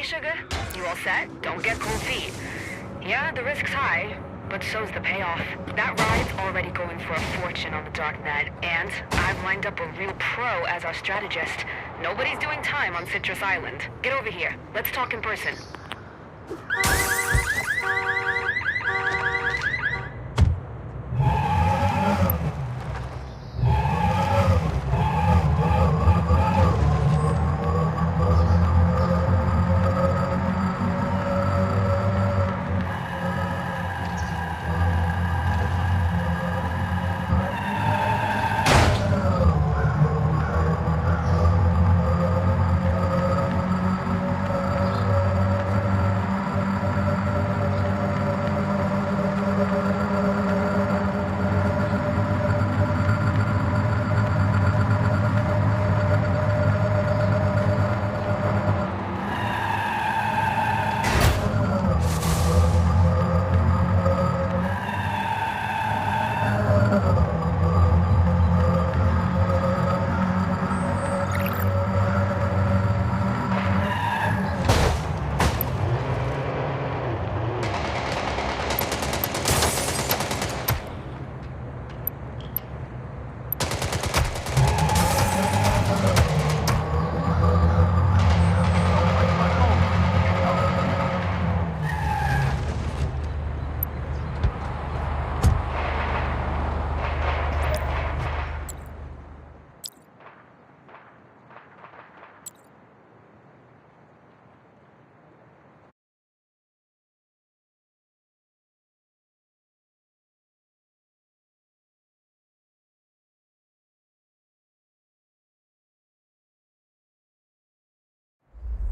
sugar? You all set? Don't get cold feet. Yeah, the risk's high, but so's the payoff. That ride's already going for a fortune on the darknet, and I've lined up a real pro as our strategist. Nobody's doing time on Citrus Island. Get over here. Let's talk in person.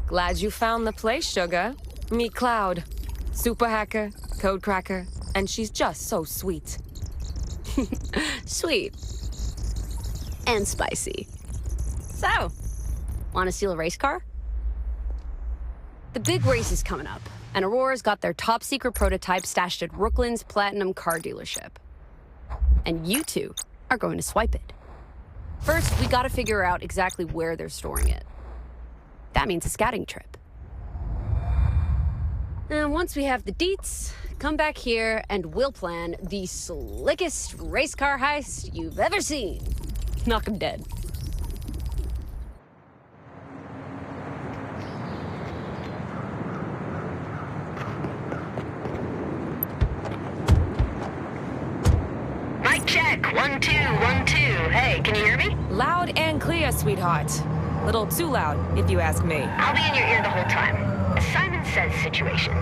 Glad you found the place, Sugar. Meet Cloud. Super hacker, code cracker, and she's just so sweet. Sweet. And spicy. So, want to steal a race car? The big race is coming up, and Aurora's got their top secret prototype stashed at Brooklyn's Platinum car dealership. And you two are going to swipe it. First, we gotta figure out exactly where they're storing it. That means a scouting trip. And once we have the deets, come back here and we'll plan the slickest race car heist you've ever seen. Knock 'em dead. Mic check. 1, 2, 1, 2. Hey, can you hear me? Loud and clear, sweetheart. Little too loud, if you ask me. I'll be in your ear the whole time. A Simon Says situation.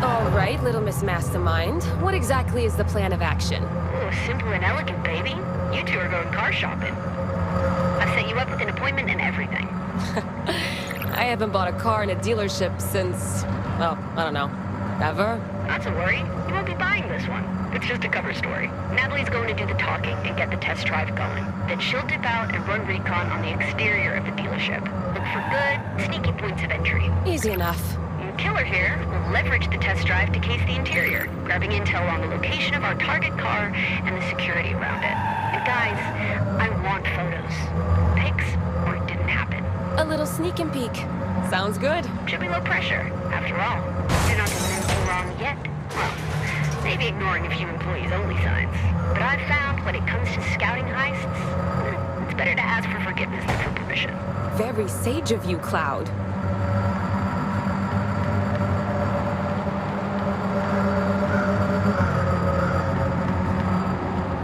All right, little Miss Mastermind. What exactly is the plan of action? Oh, simple and elegant, baby. You two are going car shopping. I've set you up with an appointment and everything. I haven't bought a car in a dealership since, well, I don't know, ever? Not to worry. You won't be buying this one. It's just a cover story. Natalie's going to do the talking and get the test drive going. Then she'll dip out and run recon on the exterior of the dealership. Look for good, sneaky points of entry. Easy enough. Killer here will leverage the test drive to case the interior, grabbing intel on the location of our target car and the security around it. And guys, I want photos. Pics, or it didn't happen. A little sneak and peek. Sounds good. Should be low pressure. After all, you're not doing anything wrong yet. Well, maybe ignoring a few employees-only signs. But I've found when it comes to scouting heists, it's better to ask for forgiveness than for permission. Very sage of you, Cloud.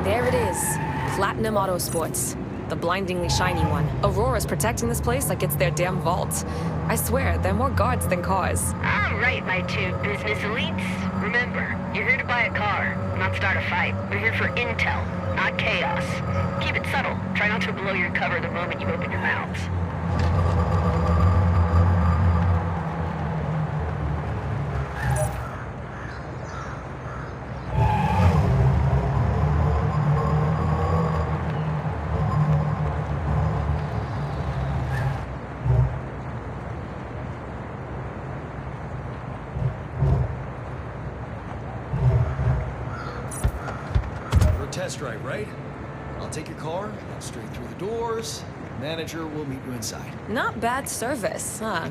There it is. Platinum Autosports. The blindingly shiny one. Aurora's protecting this place like it's their damn vault. I swear, they're more guards than cars. All right, my two business elites. Remember, you're here to buy a car, not start a fight. We're here for intel, not chaos. Keep it subtle. Try not to blow your cover the moment you open your mouths. Test drive, right? I'll take your car, straight through the doors. The manager will meet you inside. Not bad service, huh?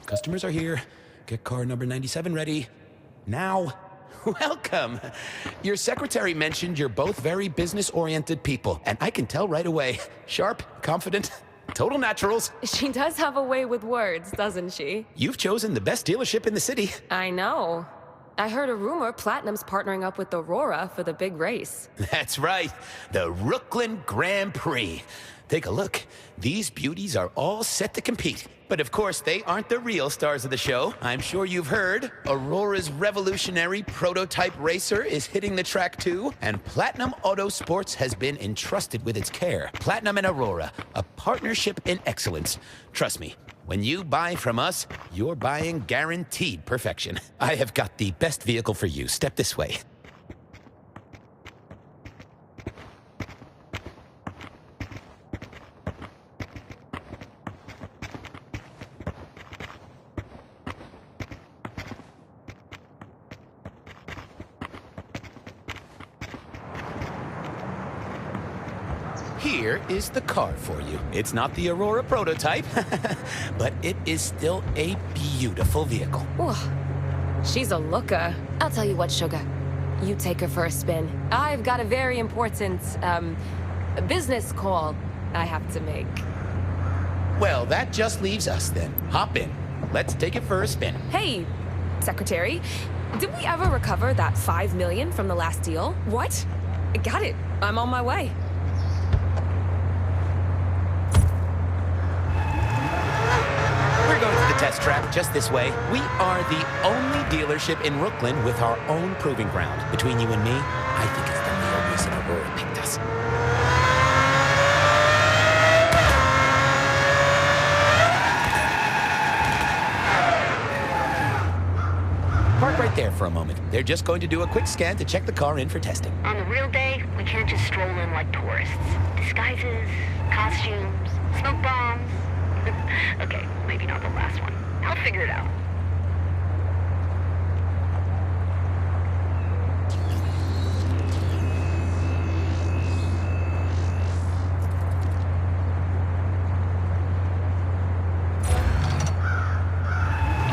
Customers are here. Get car number 97 ready. Now. Welcome. Your secretary mentioned you're both very business-oriented people, and I can tell right away. Sharp, confident, total naturals. She does have a way with words, doesn't she? You've chosen the best dealership in the city. I know. I heard a rumor Platinum's partnering up with Aurora for the big race. That's right. The Brooklyn Grand Prix. Take a look. These beauties are all set to compete. But of course, they aren't the real stars of the show. I'm sure you've heard. Aurora's revolutionary prototype racer is hitting the track too, and Platinum Auto Sports has been entrusted with its care. Platinum and Aurora, a partnership in excellence. Trust me, when you buy from us, you're buying guaranteed perfection. I have got the best vehicle for you. Step this way. Here is the car for you. It's not the Aurora prototype, but it is still a beautiful vehicle. Whoa. She's a looker. I'll tell you what, Sugar. You take her for a spin. I've got a very important, business call I have to make. Well, that just leaves us then. Hop in. Let's take it for a spin. Hey, Secretary. Did we ever recover that $5 million from the last deal? What? Got it. I'm on my way. We're going to the test track just this way. We are the only dealership in Brooklyn with our own proving ground. Between you and me, I think it's the real reason Aurora picked us. Park right there for a moment. They're just going to do a quick scan to check the car in for testing. On the real day, we can't just stroll in like tourists. Disguises, costumes, smoke bombs. Okay, maybe not the last one. I'll figure it out.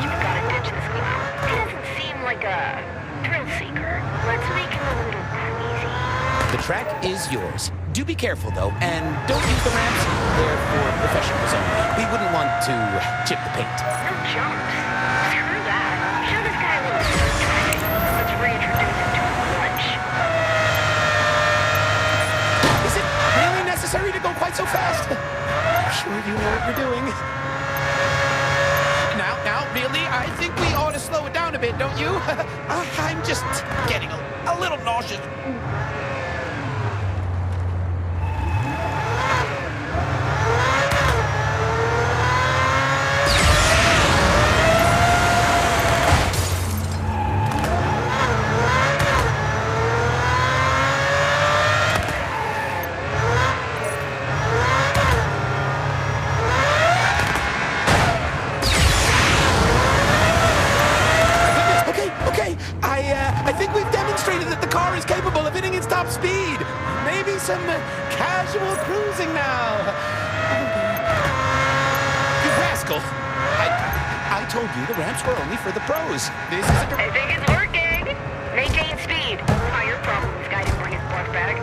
You've got to ditch this clown. He doesn't seem like a thrill seeker. Let's make him a little queasy. The track is yours. Do be careful, though, and don't use the ramps. They're for professionals only. We wouldn't want to chip the paint. No jumps. Screw that. Show this guy a little street training. Let's reintroduce him to lunch. Is it really necessary to go quite so fast? I'm sure you know what you're doing. Now, really? I think we ought to slow it down a bit, don't you? I'm just getting a little nauseous. I think we've demonstrated that the car is capable of hitting its top speed. Maybe some casual cruising now. You rascal. I told you the ramps were only for the pros. This is a... I think it's working. Maintain speed. Not your problem. This guy didn't bring his bluff bag.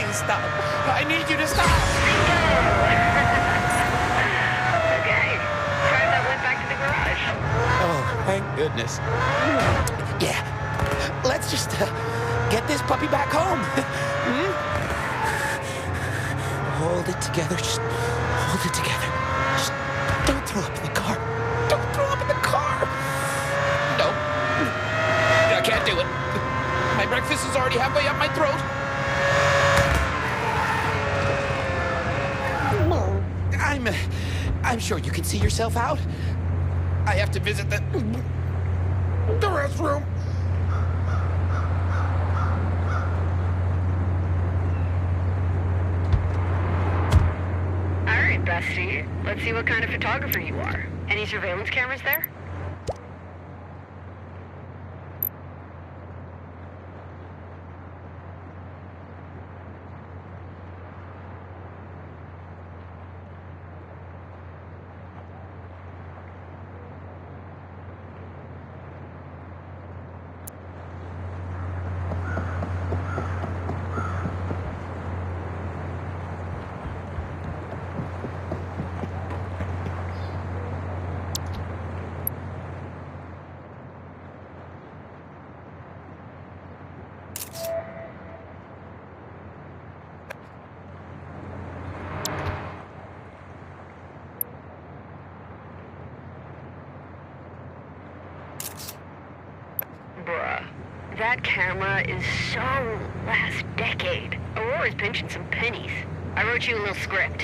Stop. I need you to stop. Okay. Drive that one back to the garage. Oh, thank goodness. Yeah. Let's just get this puppy back home. Hmm? Hold it together. Just hold it together. Just don't throw up in the car. Don't throw up in the car. No. I can't do it. My breakfast is already halfway up my throat. I'm sure you can see yourself out. I have to visit the restroom. All right, bestie. Let's see what kind of photographer you are. Any surveillance cameras there? Bruh, that camera is so last decade. Aurora's pinching some pennies. I wrote you a little script.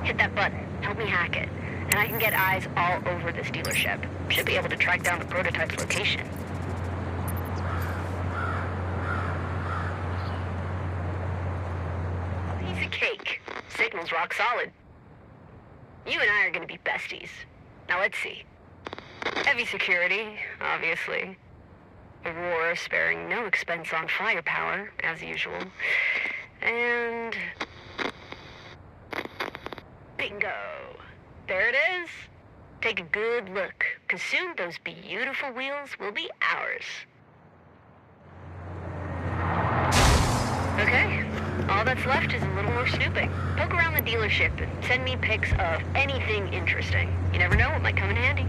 Hit that button, help me hack it, and I can get eyes all over this dealership. Should be able to track down the prototype's location. Piece of cake. Signal's rock solid. You and I are gonna be besties. Now let's see. Heavy security, obviously. Aurora sparing no expense on firepower, as usual. And... bingo! There it is. Take a good look, 'cause soon those beautiful wheels will be ours. Okay, all that's left is a little more snooping. Poke around the dealership and send me pics of anything interesting. You never know what might come in handy.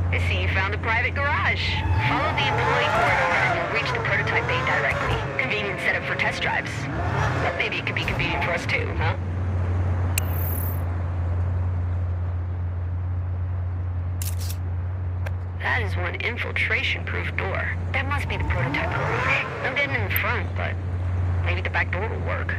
I see you found a private garage. Follow the employee corridor and you'll reach the prototype bay directly. Convenient setup for test drives. But maybe it could be convenient for us too, huh? That is one infiltration-proof door. That must be the prototype garage. No getting in the front, but maybe the back door will work.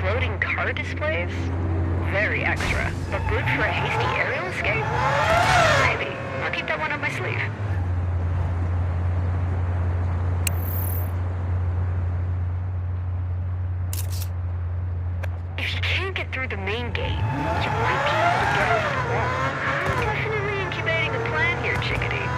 Floating car displays? Very extra, but good for a hasty aerial escape? Maybe. I'll keep that one up my sleeve. If you can't get through the main gate, you might be able to get over the wall. I'm definitely incubating a plan here, chickadee.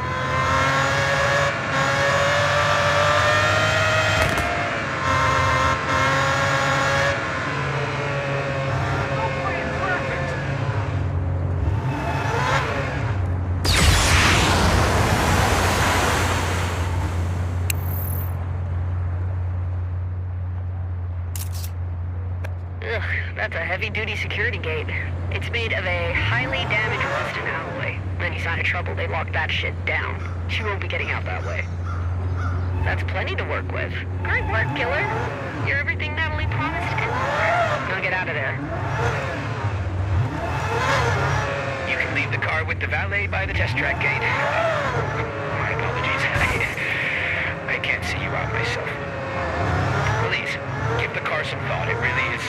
Ugh, that's a heavy-duty security gate. It's made of a highly damage-resistant alloy. any sign of trouble, they lock that shit down. She won't be getting out that way. That's plenty to work with. Great work, killer. You're everything Natalie promised and more. Now get out of there. You can leave the car with the valet by the test track gate. My apologies. I can't see you out myself. Please, give the car some thought. It really is,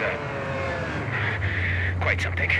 quite something.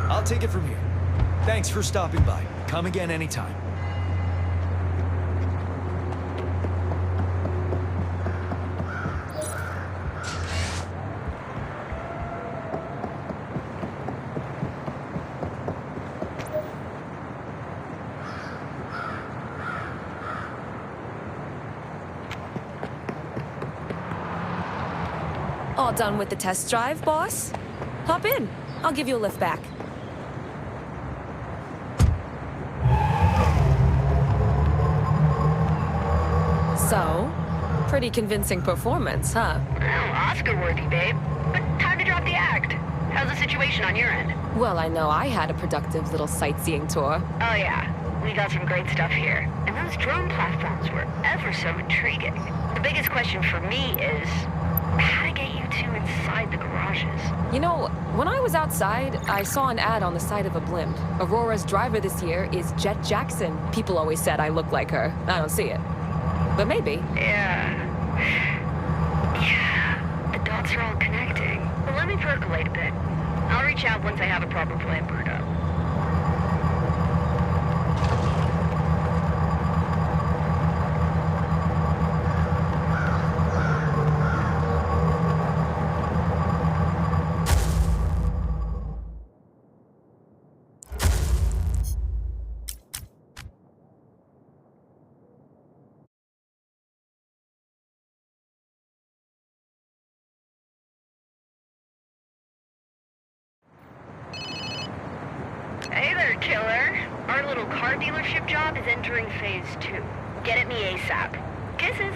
I'll take it from here. Thanks for stopping by. Come again anytime. All done with the test drive, boss? Hop in. I'll give you a lift back. So, pretty convincing performance, huh? Well, Oscar-worthy, babe. But time to drop the act. How's the situation on your end? Well, I know I had a productive little sightseeing tour. Oh yeah, we got some great stuff here. And those drone platforms were ever so intriguing. The biggest question for me is, how to get you two inside the garages? You know, when I was outside, I saw an ad on the side of a blimp. Aurora's driver this year is Jet Jackson. People always said I look like her. I don't see it. But maybe. Yeah, the dots are all connecting. Well, let me percolate a bit. I'll reach out once I have a proper plan brewed up. Hey there, killer. Our little car dealership job is entering phase 2. Get at me ASAP. Kisses.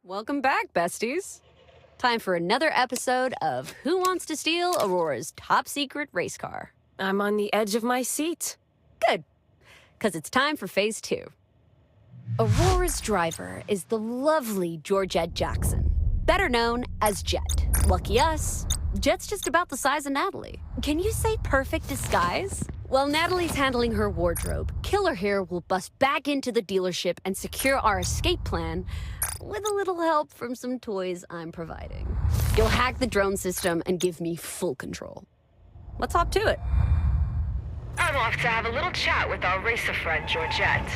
Welcome back, besties. Time for another episode of Who Wants to Steal Aurora's top secret race car? I'm on the edge of my seat. Good, because it's time for phase 2. Aurora's driver is the lovely Georgette Jackson, better known as Jet. Lucky us, Jet's just about the size of Natalie. Can you say perfect disguise? While Natalie's handling her wardrobe, Killer here will bust back into the dealership and secure our escape plan with a little help from some toys I'm providing. You'll hack the drone system and give me full control. Let's hop to it. I'm off to have a little chat with our racer friend, Georgette.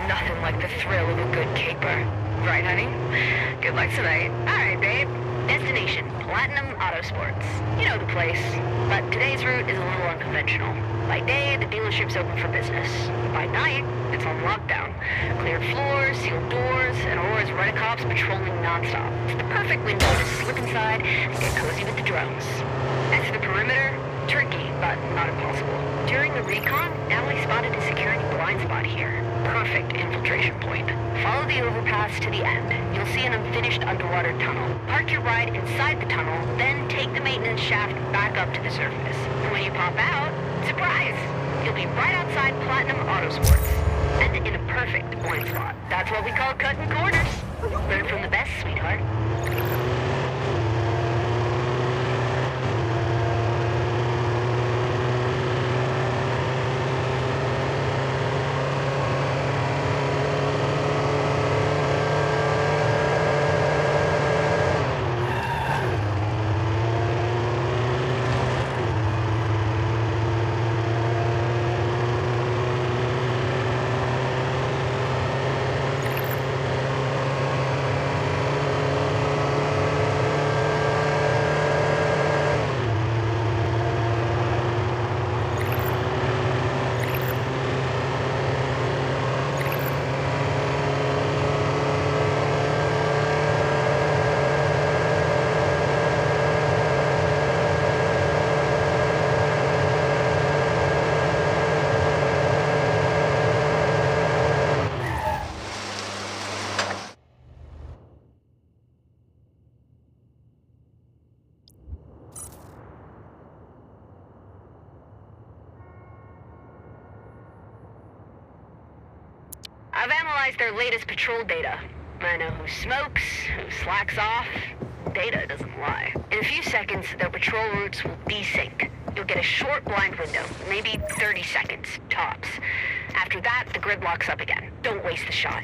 Nothing like the thrill of a good caper. Right, honey? Good luck tonight. All right, babe. Destination, Platinum Autosports. You know the place. But today's route is a little unconventional. By day, the dealership's open for business. By night, it's on lockdown. Cleared floors, sealed doors, and Aurora's rent-a-cops patrolling nonstop. It's the perfect window to slip inside and get cozy with the drones. As for the perimeter, tricky, but not impossible. During the recon, Natalie spotted a security blind spot here. Perfect infiltration point. Follow the overpass to the end. You'll see an unfinished underwater tunnel. Park your ride inside the tunnel, then take the maintenance shaft back up to the surface. And when you pop out, surprise! You'll be right outside Platinum Autosports. And in a perfect blind spot. That's what we call cutting corners. Learn from the best, sweetheart. I've analyzed their latest patrol data. I know who smokes, who slacks off. Data doesn't lie. In a few seconds, their patrol routes will desync. You'll get a short blind window, maybe 30 seconds, tops. After that, the grid locks up again. Don't waste the shot.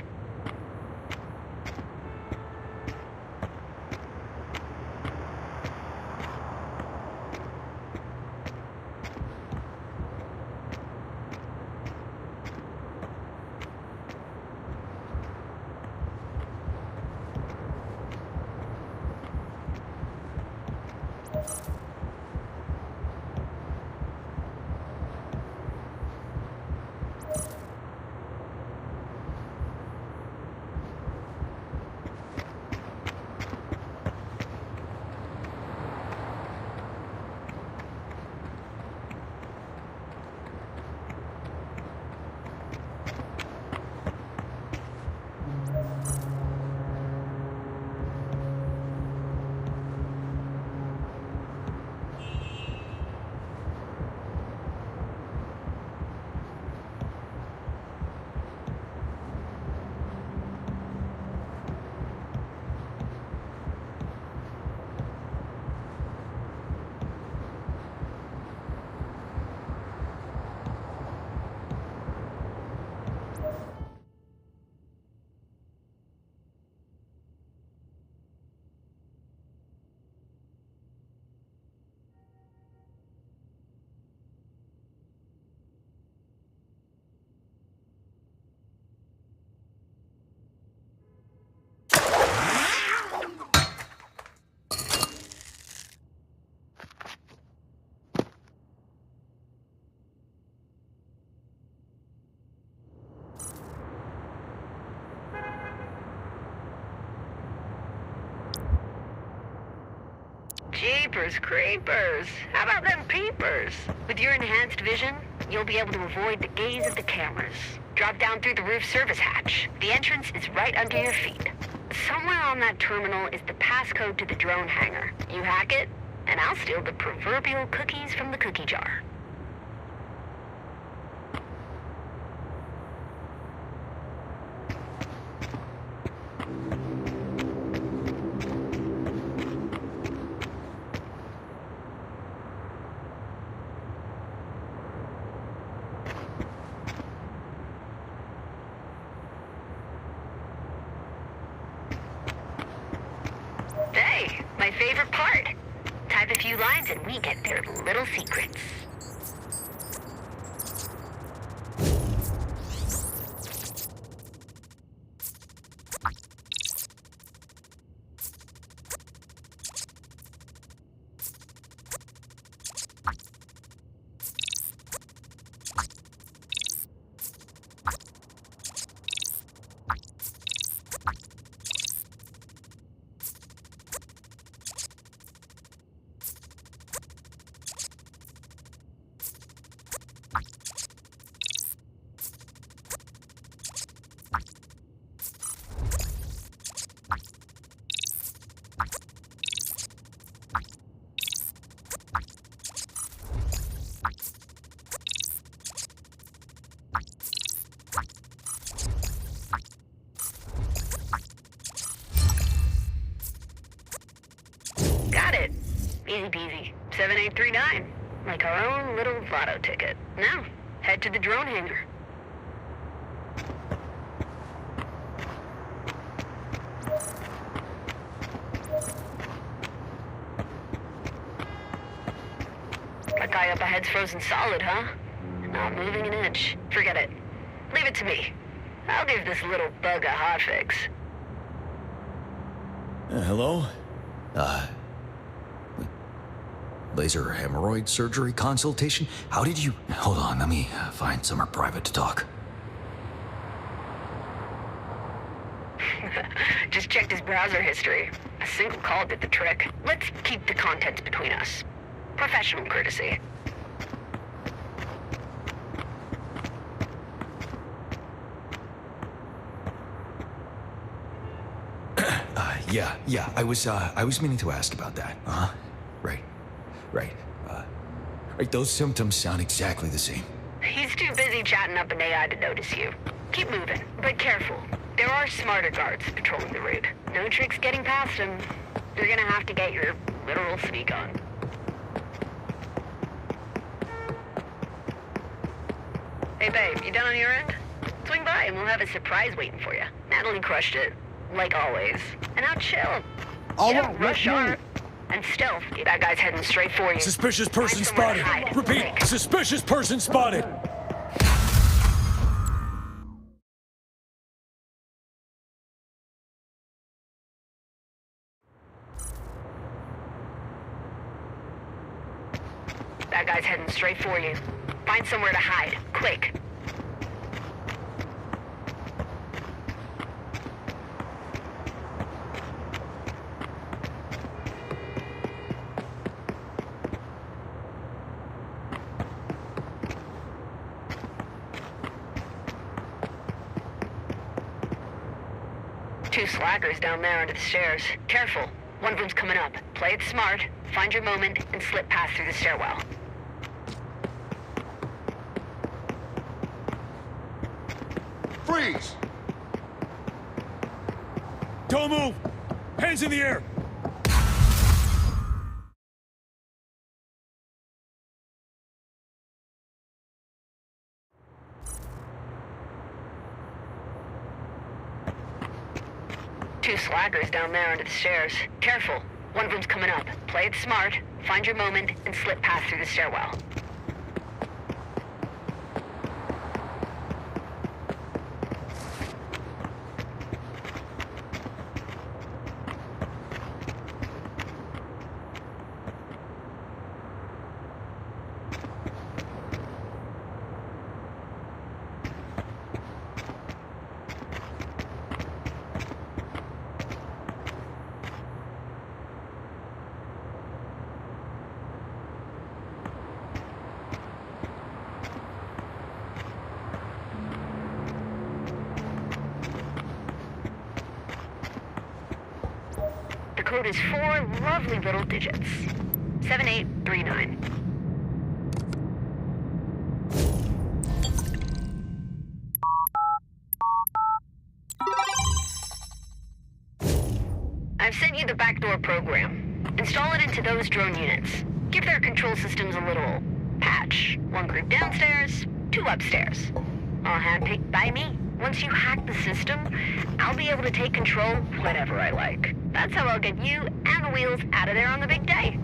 Jeepers creepers! How about them peepers? With your enhanced vision, you'll be able to avoid the gaze of the cameras. Drop down through the roof service hatch. The entrance is right under your feet. somewhere on that terminal is the passcode to the drone hangar. You hack it, and I'll steal the proverbial cookies from the cookie jar. Hey, my favorite part. Type a few lines and we get their little secrets. Got it. Easy peasy. 7839. Like our own little lotto ticket. Now, head to the drone hangar. That guy up ahead's frozen solid, huh? Not moving an inch. Forget it. Leave it to me. I'll give this little bug a hotfix. Hello? Laser hemorrhoid surgery consultation? How did you... Hold on, let me find somewhere private to talk. Just checked his browser history. A single call did the trick. Let's keep the contents between us. Professional courtesy. Yeah, I was meaning to ask about that. Uh-huh. Right. Right, those symptoms sound exactly the same. He's too busy chatting up an AI to notice you. Keep moving, but careful. There are smarter guards patrolling the route. No tricks getting past them. You're gonna have to get your literal sneak on. Hey babe, you done on your end? Swing by and we'll have a surprise waiting for you. Natalie crushed it, like always. And now chill. Rush hour. And stealth. That guy's heading straight for you. Suspicious person Find somewhere to spotted. hide. Repeat, Quick. suspicious person spotted. That guy's heading straight for you. Find somewhere to hide. Quick. Two slackers down there under the stairs. Careful. One of them's coming up. Play it smart, find your moment, and slip past through the stairwell. Freeze! Don't move! Hands in the air! Two slackers down there under the stairs. Careful. One of them's coming up. Play it smart, find your moment, and slip past through the stairwell. code is 4 lovely little digits. 7839. I've sent you the backdoor program. Install it into those drone units. Give their control systems a little patch. 1 group downstairs, 2 upstairs. All handpicked by me. Once you hack the system, I'll be able to take control whenever I like. That's how I'll get you and the wheels out of there on the big day.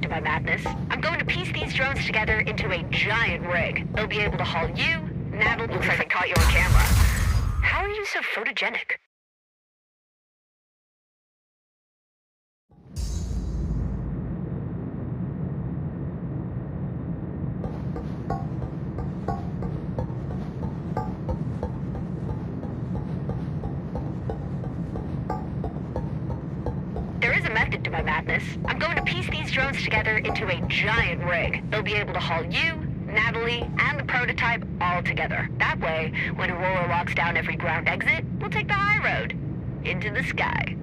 To my madness. I'm going to piece these drones together into a giant rig. They'll be able to haul you, Natalie. Looks like I caught you on camera. How are you so photogenic? To my madness. I'm going to piece these drones together into a giant rig. They'll be able to haul you, Natalie, and the prototype all together. That way, when Aurora locks down every ground exit, we'll take the high road. Into the sky.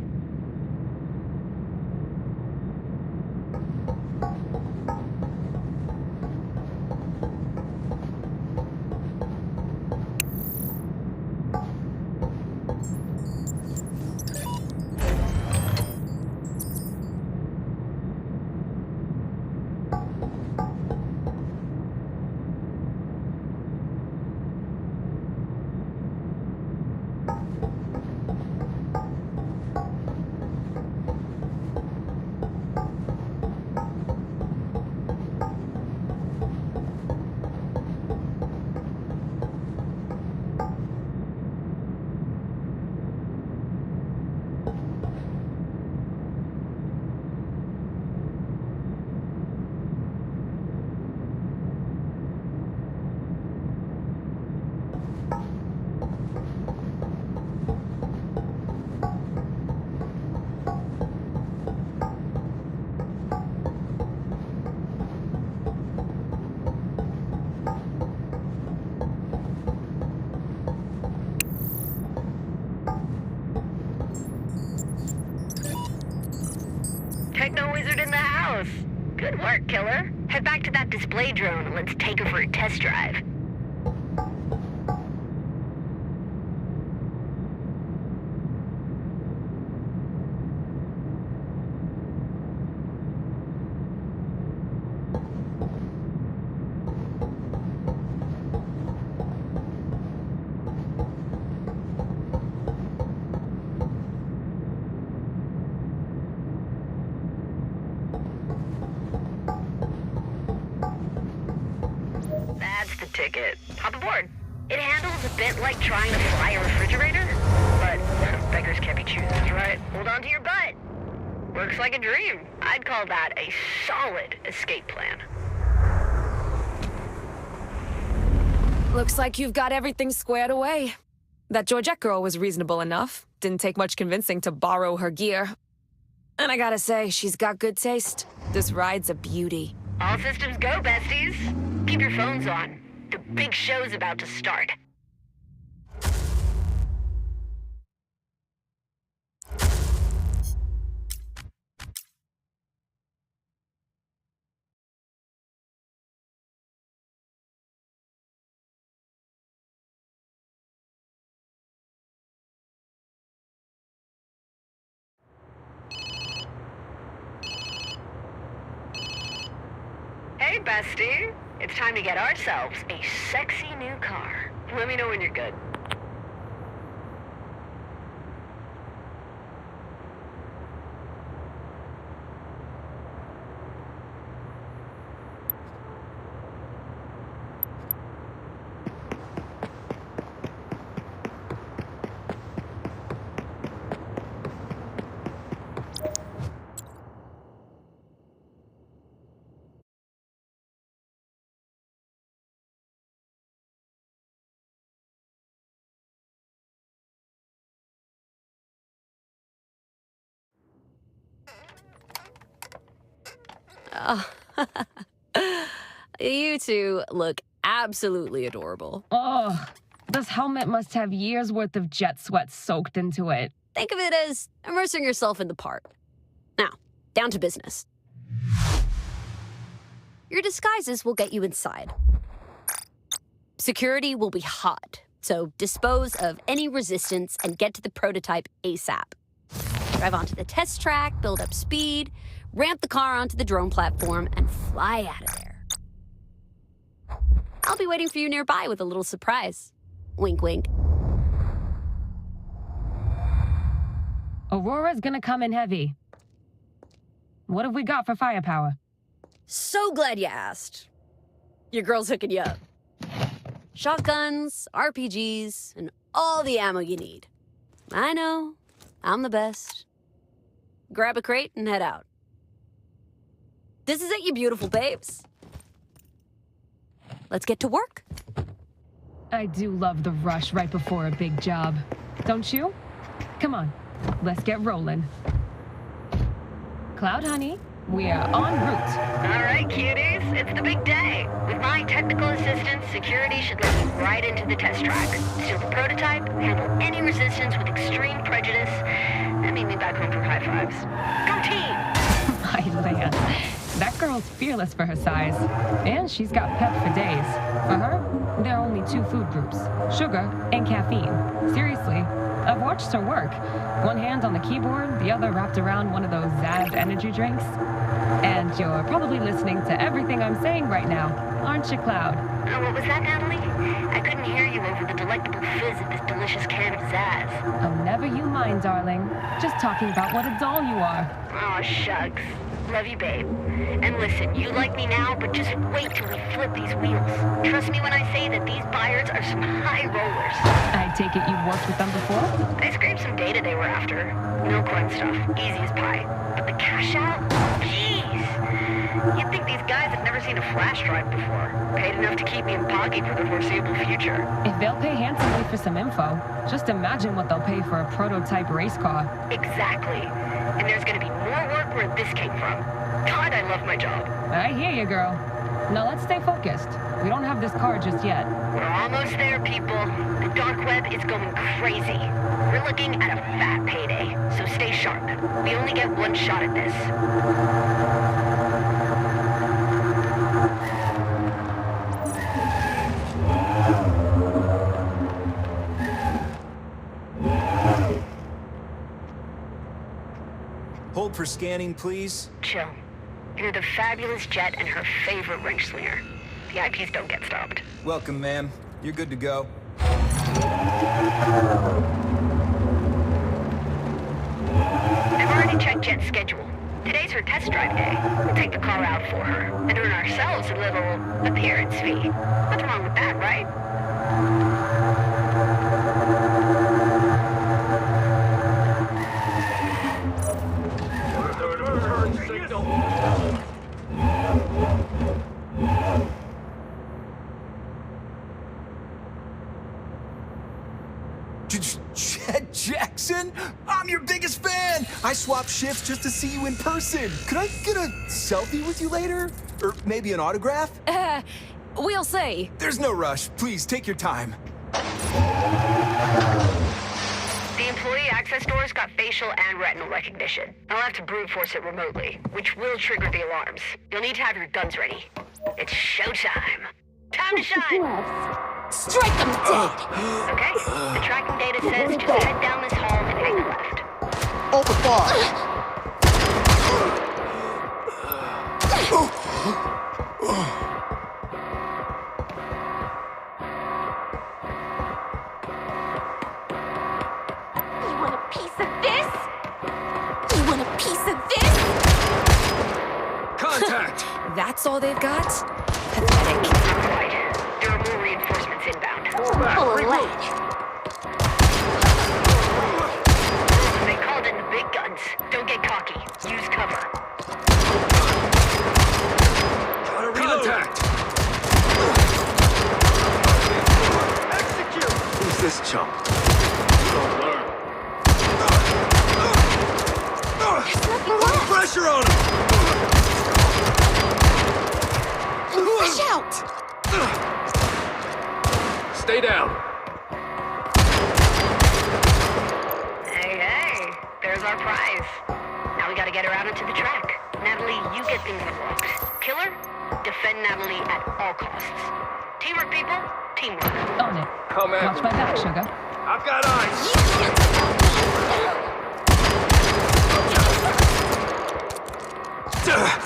Techno wizard in the house. Good work, killer. Head back to that display drone and let's take her for a test drive. Ticket. Hop aboard. It handles a bit like trying to fly a refrigerator, but beggars can't be choosers, right? Hold on to your butt. Works like a dream. I'd call that a solid escape plan. Looks like you've got everything squared away. That Georgette girl was reasonable enough. Didn't take much convincing to borrow her gear. And I gotta say, she's got good taste. This ride's a beauty. All systems go, besties. Keep your phones on. The big show's about to start. right, bestie. It's time to get ourselves a sexy new car. Let me know when you're good. You two look absolutely adorable. Oh, this helmet must have years' worth of jet sweat soaked into it. Think of it as immersing yourself in the part. Now, down to business. Your disguises will get you inside. Security will be hot, so dispose of any resistance and get to the prototype ASAP. Drive onto the test track, build up speed, ramp the car onto the drone platform, and fly out of there. I'll be waiting for you nearby with a little surprise. Wink, wink. Aurora's gonna come in heavy. What have we got for firepower? So glad you asked. Your girl's hooking you up. Shotguns, RPGs, and all the ammo you need. I know, I'm the best. Grab a crate and head out. This is it, you beautiful babes. Let's get to work. I do love the rush right before a big job. Don't you? Come on, let's get rolling. Cloud, honey, we are en route. All right, cuties, it's the big day. With my technical assistance, security should let me right into the test track. Steal the prototype, handle any resistance with extreme prejudice, and meet me back home for high fives. Go team! My land. That girl's fearless for her size. And she's got pep for days. For her, there are only two food groups, sugar and caffeine. Seriously, I've watched her work. One hand on the keyboard, the other wrapped around one of those Zaz energy drinks. And you're probably listening to everything I'm saying right now, aren't you, Cloud? What was that, Natalie? I couldn't hear you over the delectable fizz of this delicious can of Zaz. Oh, never you mind, darling. Just talking about what a doll you are. Aw, shucks. Love you, babe. And listen, you like me now, but just wait till we flip these wheels. Trust me when I say that these buyers are some high rollers. I take it you've worked with them before? I scraped some data they were after. No coin stuff. Easy as pie. But the cash out? Jeez. You'd think these guys had never seen a flash drive before. Paid enough to keep me in pocket for the foreseeable future. If they'll pay handsomely for some info, just imagine what they'll pay for a prototype race car. Exactly. And there's gonna be more work where this came from. God, I love my job. I hear you, girl. Now let's stay focused. We don't have this car just yet. We're almost there, people. The dark web is going crazy. We're looking at a fat payday, so stay sharp. We only get one shot at this. Hold for scanning, please. Chill. You're the fabulous Jet and her favorite wrench slinger. The IPs don't get stopped. Welcome, ma'am. You're good to go. I've already checked Jet's schedule. Today's her test drive day. We'll take the car out for her and earn ourselves a little appearance fee. Nothing wrong with that, right? Jackson, I'm your biggest fan. I swapped shifts just to see you in person. Could I get a selfie with you later? Or maybe an autograph? We'll see. There's no rush. Please, take your time. The employee access door's got facial and retinal recognition. I'll have to brute force it remotely, which will trigger the alarms. You'll need to have your guns ready. It's showtime. Time to shine! Strike them dead! Okay, the tracking data says just head down this hall and hang left. Open fire! That's all they've got? Pathetic. Right. There are more reinforcements inbound. Full of lead. They called in the big guns. Don't get cocky. Use cover. Contact! Execute! Who's this chump? Put pressure on him! Push out! Stay down. Hey, there's our prize. Now we gotta get her out onto the track. Natalie, you get things unlocked. Killer, defend Natalie at all costs. Teamwork, people. Teamwork. On it. Come at Watch me. my back, sugar. I've got eyes. You can't stop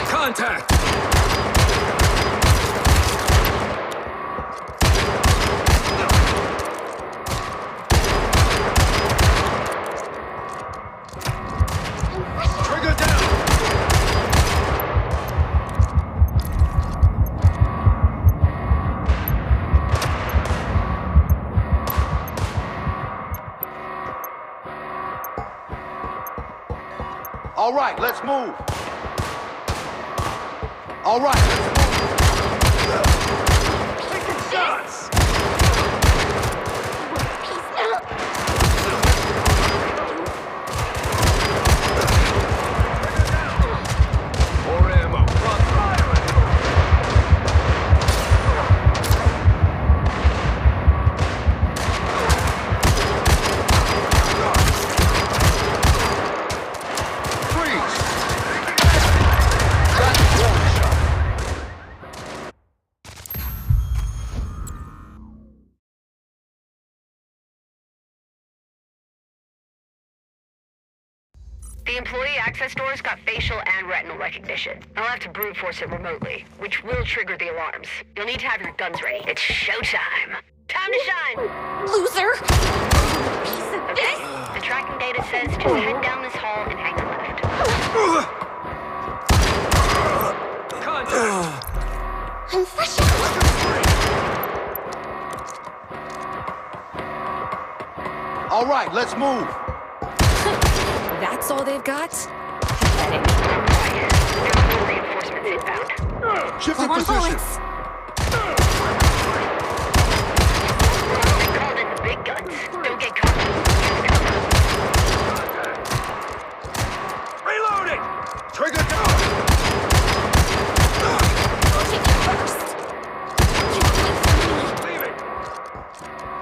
Contact! Trigger down! All right, let's move. All right, let's move. Taking shots! More ammo. Front fire! Freeze! That's one shot. The employee access doors got facial and retinal recognition. I'll have to brute force it remotely, which will trigger the alarms. You'll need to have your guns ready. It's showtime. Time to shine! loser! Okay? The tracking data says just head down this hall and hang a left. Contact! I'm fresh out! All right, let's move. That's all they've got? Pathetic. There are more reinforcements inbound. Shifting Low on position. bullets! They called in the big guns. Don't get caught. Reloading! Trigger down! Take it first! You wait for me! Leaving!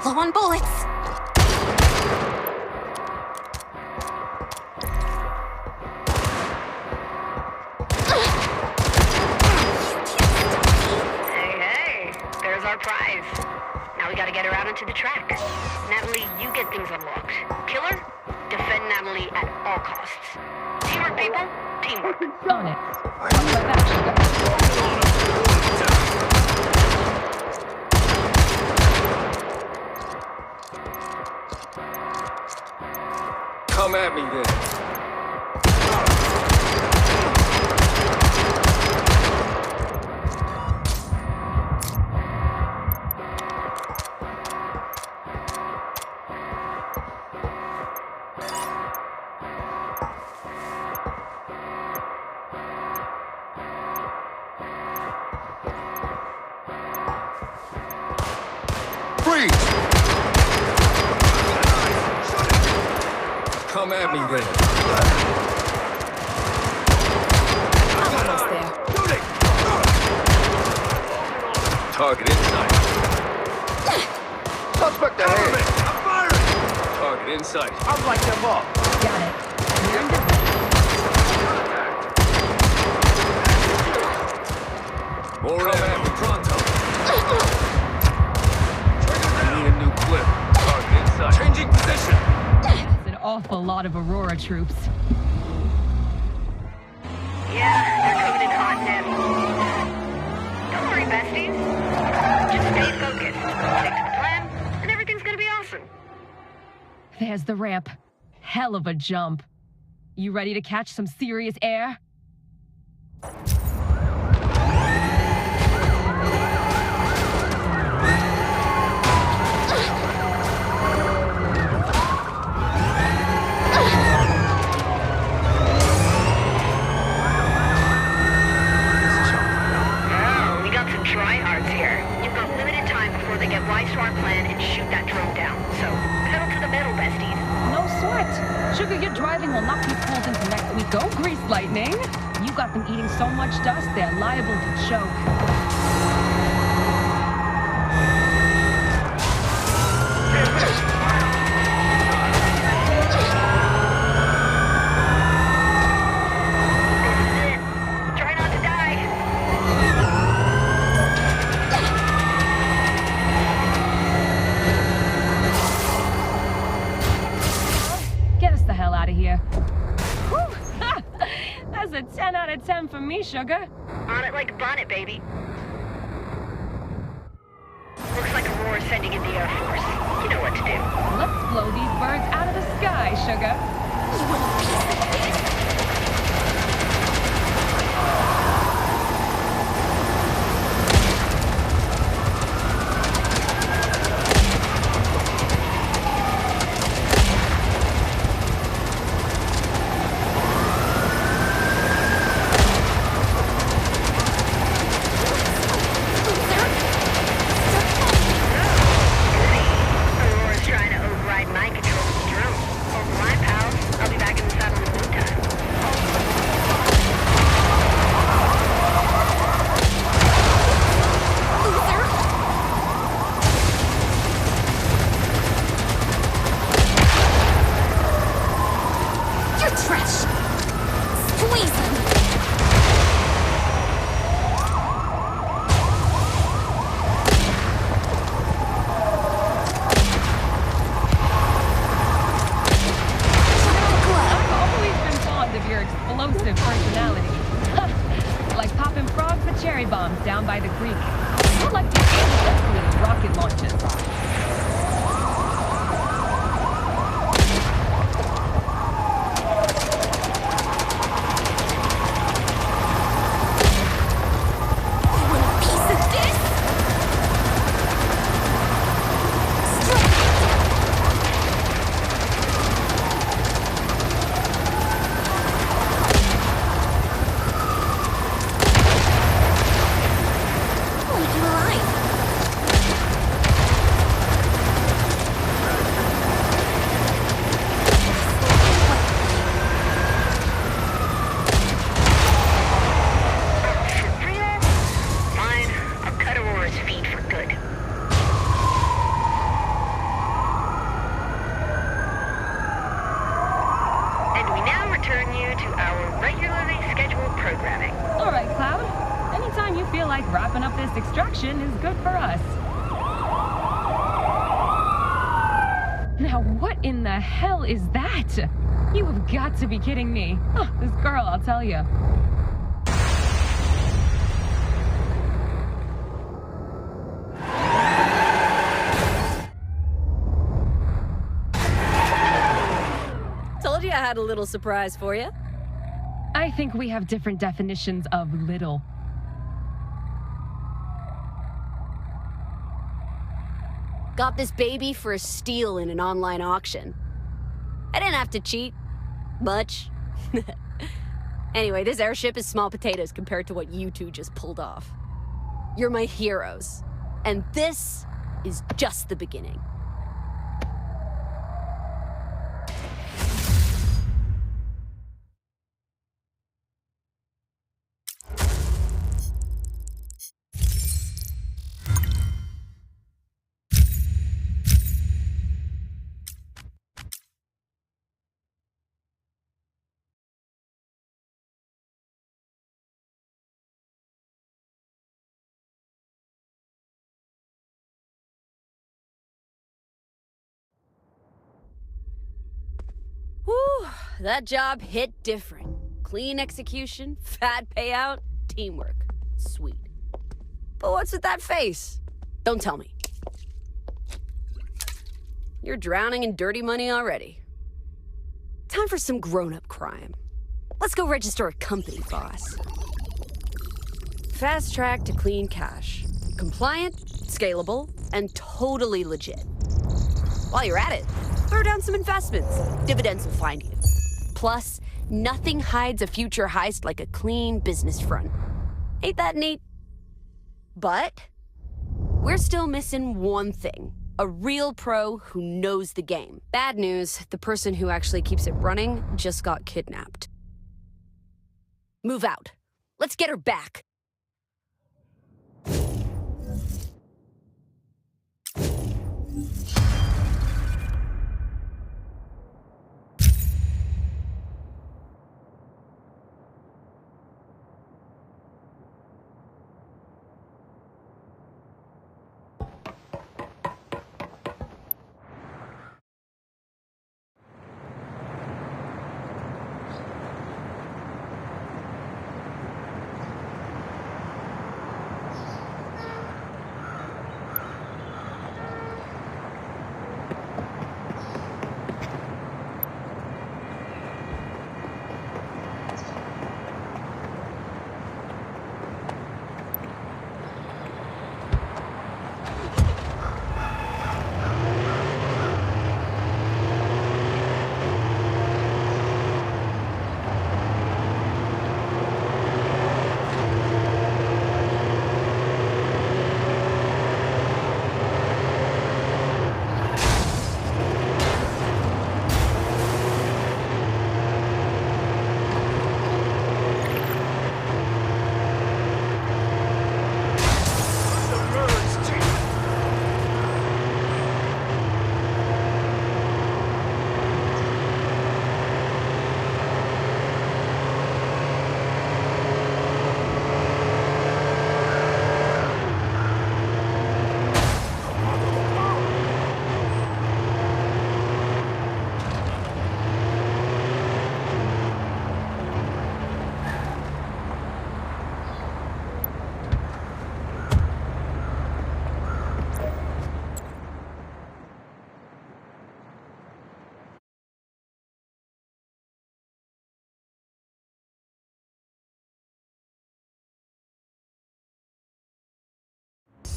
Low on bullets! Hey, there's our prize. Now we gotta get her out onto the track. Natalie, you get things unlocked. Killer, defend Natalie at all costs. Teamwork, people. Teamwork. On it. Watch my back, sugar. Come at me then. Freeze! Come at me then. Almost there. Shooting! Target inside. Suspect Cover me! ahead. I'm firing! Target inside. I'd like them up. Got it. We're in business. More ammo. Pronto. I need a new clip. Target inside. Changing position. That's an awful lot of Aurora troops. Yeah, they're coming in hot and heavy. Don't worry, besties. Just stay focused. Stick to the plan, and everything's gonna be awesome. There's the ramp. Hell of a jump. You ready to catch some serious air? Oh, we got some tryhards here. You've got limited time before they get wise to our plan and shoot that drone down. So, pedal to the metal, besties. No sweat. Sugar, your driving will not be pulled into next week. Go, Grease Lightning. You got them eating so much dust, they're liable to choke. Try not to die. Get us the hell out of here. Whew. That's a 10 out of 10 for me, Sugar. On it like a bonnet, baby. Looks like Aurora's sending in the Air Force. You know what to do. Let's blow these birds out of the sky, Sugar. Aurora's trying to override my control of the drone. Over my pals, I'll be back in the saddle in no time. You're trash. Squeeze them. I've always been fond of your explosive personality. Like popping frogs at cherry bombs down by the creek. More like the ancestry rocket launches. Want a piece of this? Like you're alive. For real? Fine, I'll cut Aurora's feet for good. And we now return you to our regularly scheduled programming. All right, Cloud. Anytime you feel like wrapping up this extraction is good for us. Now, what in the hell is that? You have got to be kidding me. Oh, this girl, I'll tell you. Told you I had a little surprise for you. I think we have different definitions of little. Got this baby for a steal in an online auction. I didn't have to cheat. Much. Anyway, this airship is small potatoes compared to what you two just pulled off. You're my heroes. And this is just the beginning. Whew, that job hit different. Clean execution, fat payout, teamwork. Sweet. But what's with that face? Don't tell me. You're drowning in dirty money already. Time for some grown-up crime. Let's go register a company, boss. Fast track to clean cash. Compliant, scalable, and totally legit. While you're at it, throw down some investments. Dividends will find you. Plus, nothing hides a future heist like a clean business front. Ain't that neat? But we're still missing one thing. A real pro who knows the game. Bad news, the person who actually keeps it running just got kidnapped. Move out. Let's get her back.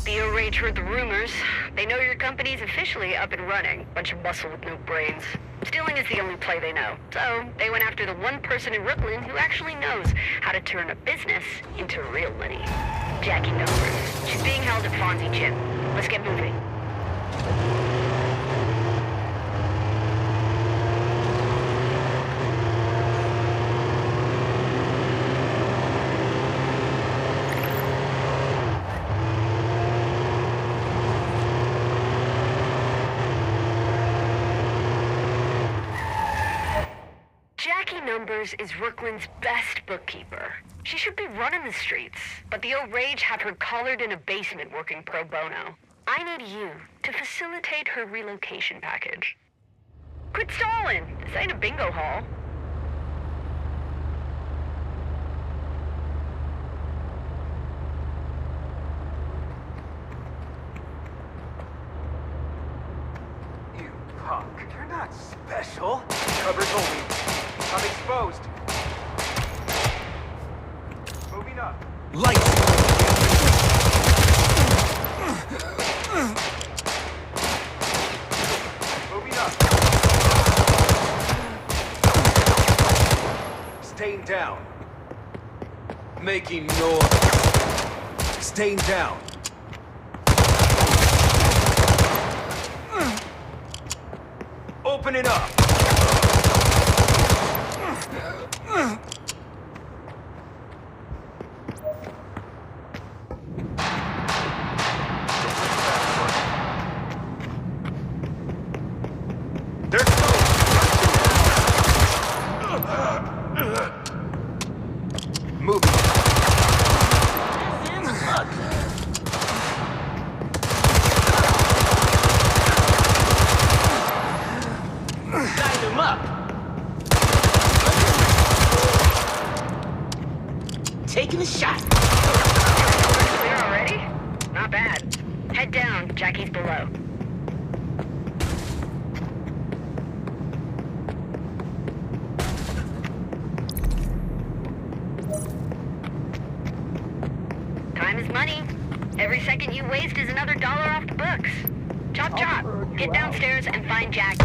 The O-Rage heard the rumors. They know your company's officially up and running. Bunch of muscle with no brains. Stealing is the only play they know. So, they went after the one person in Brooklyn who actually knows how to turn a business into real money. Jackie Numbers. She's being held at Fonzie Gym. Let's get moving. Numbers is Brooklyn's best bookkeeper. She should be running the streets, but the O-Rage have her collared in a basement working pro bono. I need you to facilitate her relocation package. Quit stalling! This ain't a bingo hall. You punk. You're not special. Cover only. I'm exposed. Moving up. Lights! Moving up. Staying down. Making noise. Staying down. Opening up. Taking a shot. Clear already? Not bad. Head down. Jackie's below. Time is money. Every second you waste is another dollar off the books. Chop chop. Get downstairs and find Jack.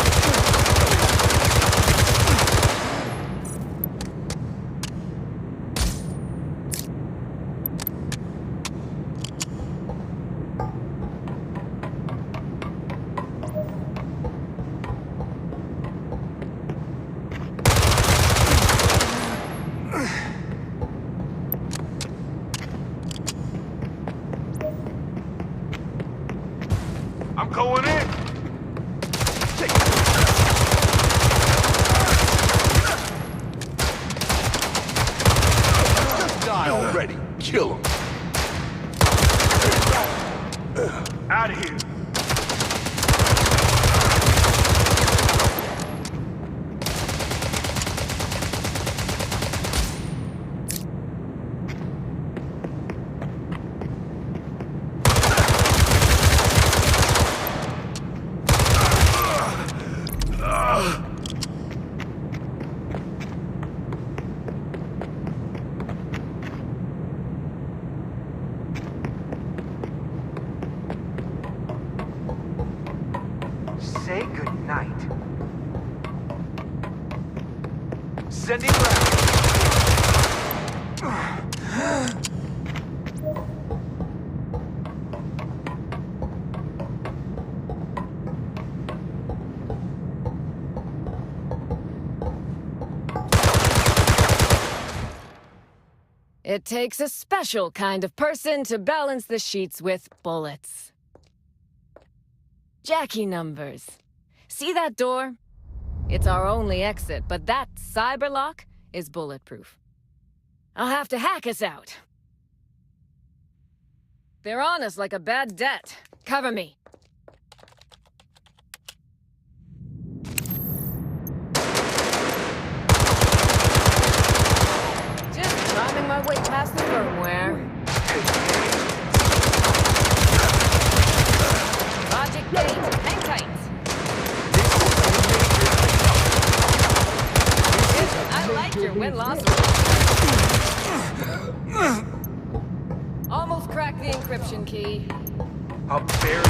I'm going in. Just die already. Kill him. Out of here. Say goodnight. Sending round. It takes a special kind of person to balance the sheets with bullets. Jackie numbers. See that door? It's our only exit, but that cyber lock is bulletproof. I'll have to hack us out. They're on us like a bad debt. Cover me. Just climbing my way past the firmware. Logic gate, hang tight. I like your win-loss. Almost cracked the encryption key. I'll bury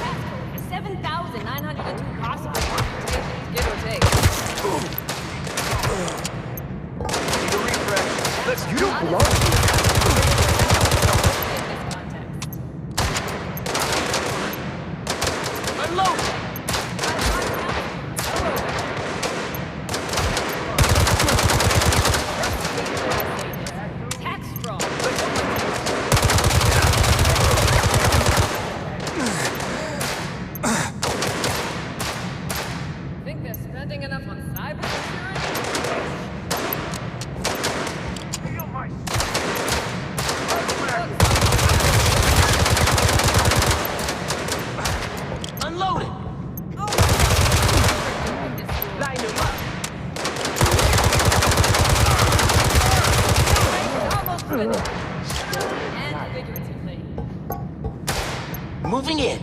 Passcode is 7,902 possible. Give or take. Need a refresh. Let's You don't belong here. In this context. unload. Tax fraud. Think they're spending enough on cybersecurity? Feel my... Unload it. Line him up. Almost finished. And figuratively. Moving in.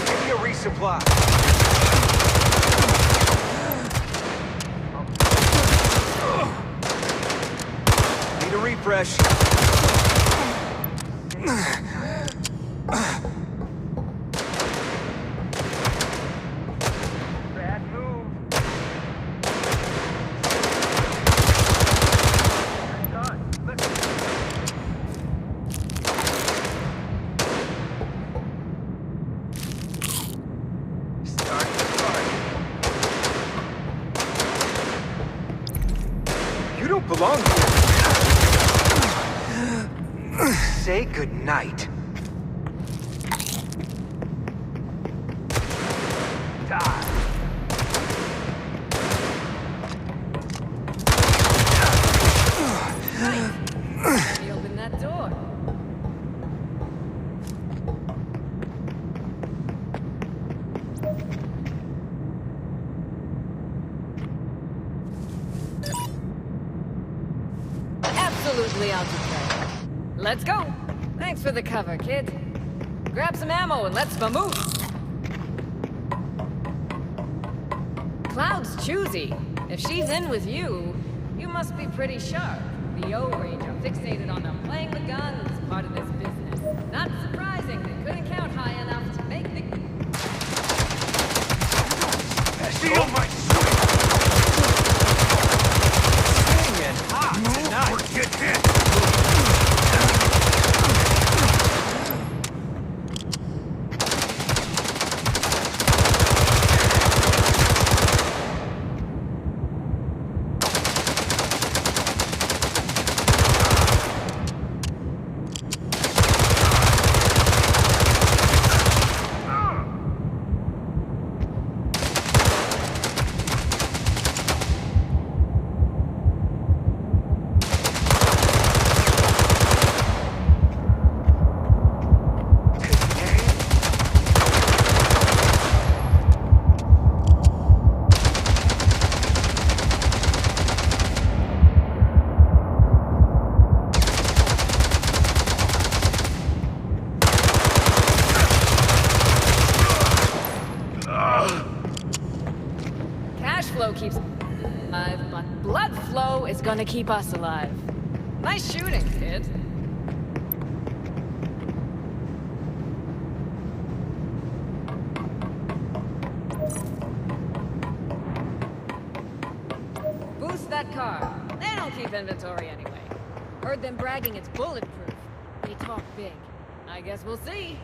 Give me a resupply. Need a refresh. Bad move. Start the party. You don't belong here. Say goodnight. Die. He opened that door. Absolutely out to play. Let's go. Thanks for the cover, kid. Grab some ammo and let's move. Cloud's choosy. If she's in with you, you must be pretty sharp. The O-Range are fixated on them playing the guns part of this business. Not surprising they couldn't count high enough to make the... Steal my suit! Hanging hot tonight. Get hit! Cash flow keeps alive, but blood flow is gonna keep us alive. Nice shooting, kid. Boost that car. They don't keep inventory anyway. Heard them bragging it's bulletproof. They talk big. I guess we'll see.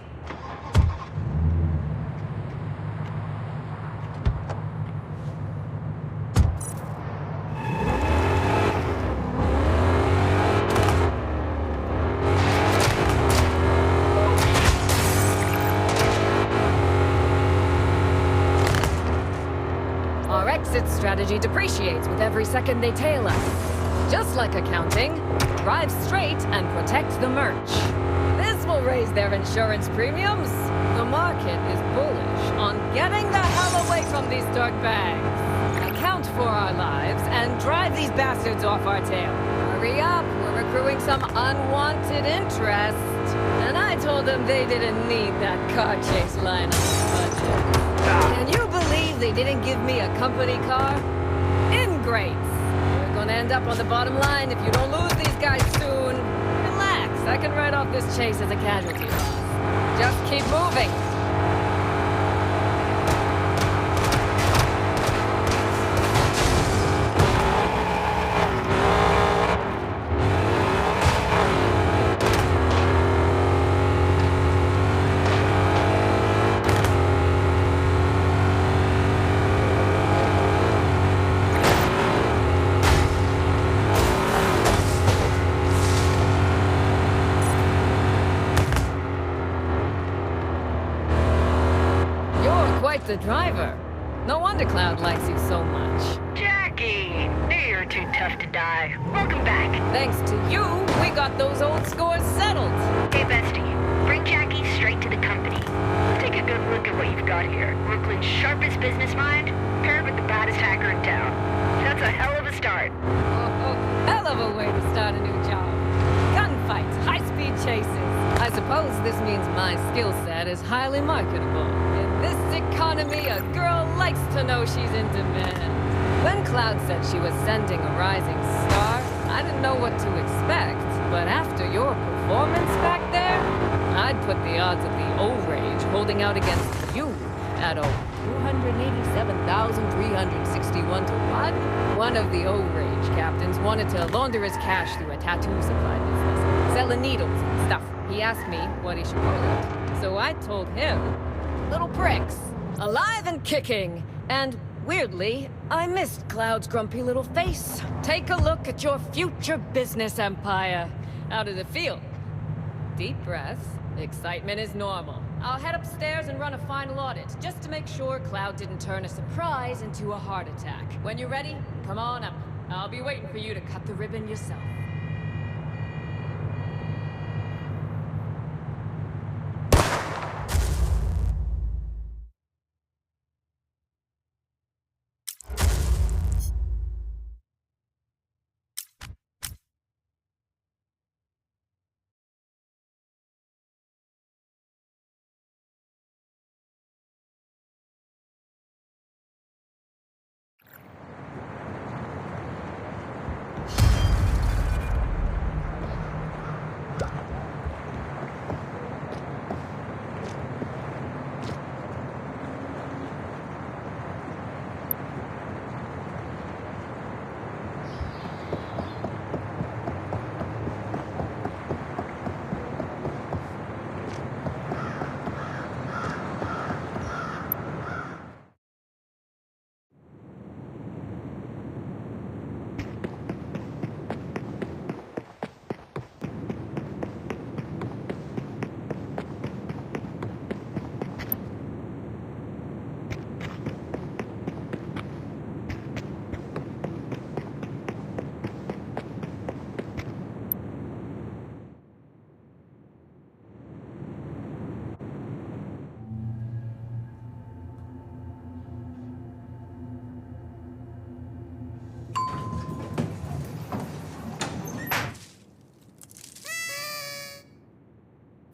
Our exit strategy depreciates with every second they tail us. Just like accounting, drive straight and protect the merch. This will raise their insurance premiums. The market is bullish on getting the hell away from these dark bags. Account for our lives and drive these bastards off our tail. Hurry up, we're accruing some unwanted interest. And I told them they didn't need that car chase line on the budget. Can you believe they didn't give me a company car? Ingrates! We're gonna end up on the bottom line if you don't lose these guys soon. Relax, I can write off this chase as a casualty loss. Just keep moving. Quite the driver. No wonder Cloud likes you so much. Jackie! Knew you were too tough to die. Welcome back. Thanks to you, we got those old scores settled. Hey, bestie. Bring Jackie straight to the company. Take a good look at what you've got here. Brooklyn's sharpest business mind, paired with the baddest hacker in town. That's a hell of a start. Oh, hell of a way to start a new job. Gunfights, high-speed chases. I suppose this means my skill set is highly marketable. In this economy, a girl likes to know she's in demand. When Cloud said she was sending a rising star, I didn't know what to expect. But after your performance back there, I'd put the odds of the O-Rage holding out against you at 287,361 to 1. One of the O-Rage captains wanted to launder his cash through a tattoo supply business, selling needles and stuff. He asked me what he should call it, so I told him, little pricks, alive and kicking. And weirdly, I missed Cloud's grumpy little face. Take a look at your future business empire. How did it feel? Deep breaths. Excitement is normal. I'll head upstairs and run a final audit, just to make sure Cloud didn't turn a surprise into a heart attack. When you're ready, come on up. I'll be waiting for you to cut the ribbon yourself.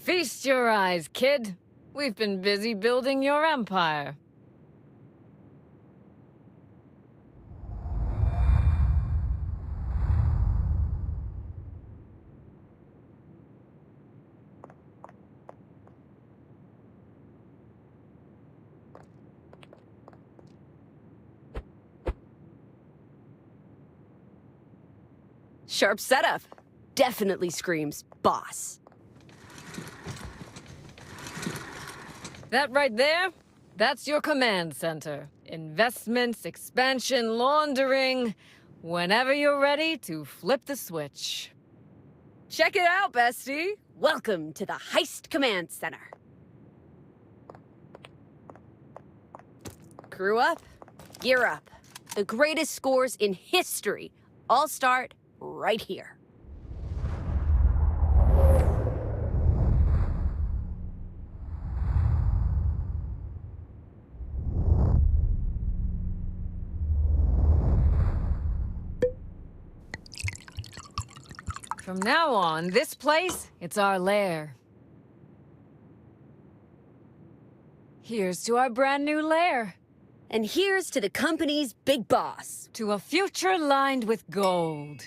Feast your eyes, kid. We've been busy building your empire. Sharp setup. Definitely screams boss. That right there? That's your command center. Investments, expansion, laundering. Whenever you're ready to flip the switch. Check it out, bestie. Welcome to the Heist Command Center. Crew up, gear up. The greatest scores in history all start right here. From now on, this place, it's our lair. Here's to our brand new lair. And here's to the company's big boss. To a future lined with gold.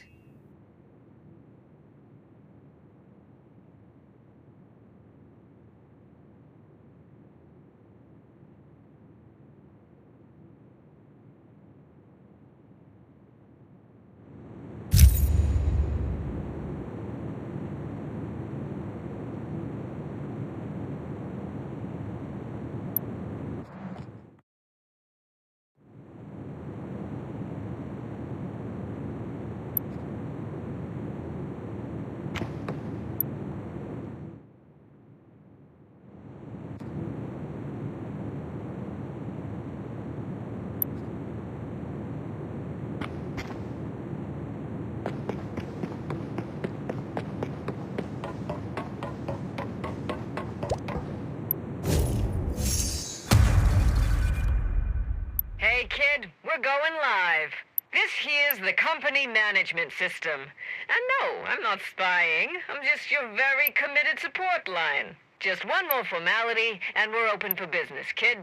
Hey kid, we're going live. This here's the company management system. And no, I'm not spying. I'm just your very committed support line. Just one more formality, and we're open for business, kid.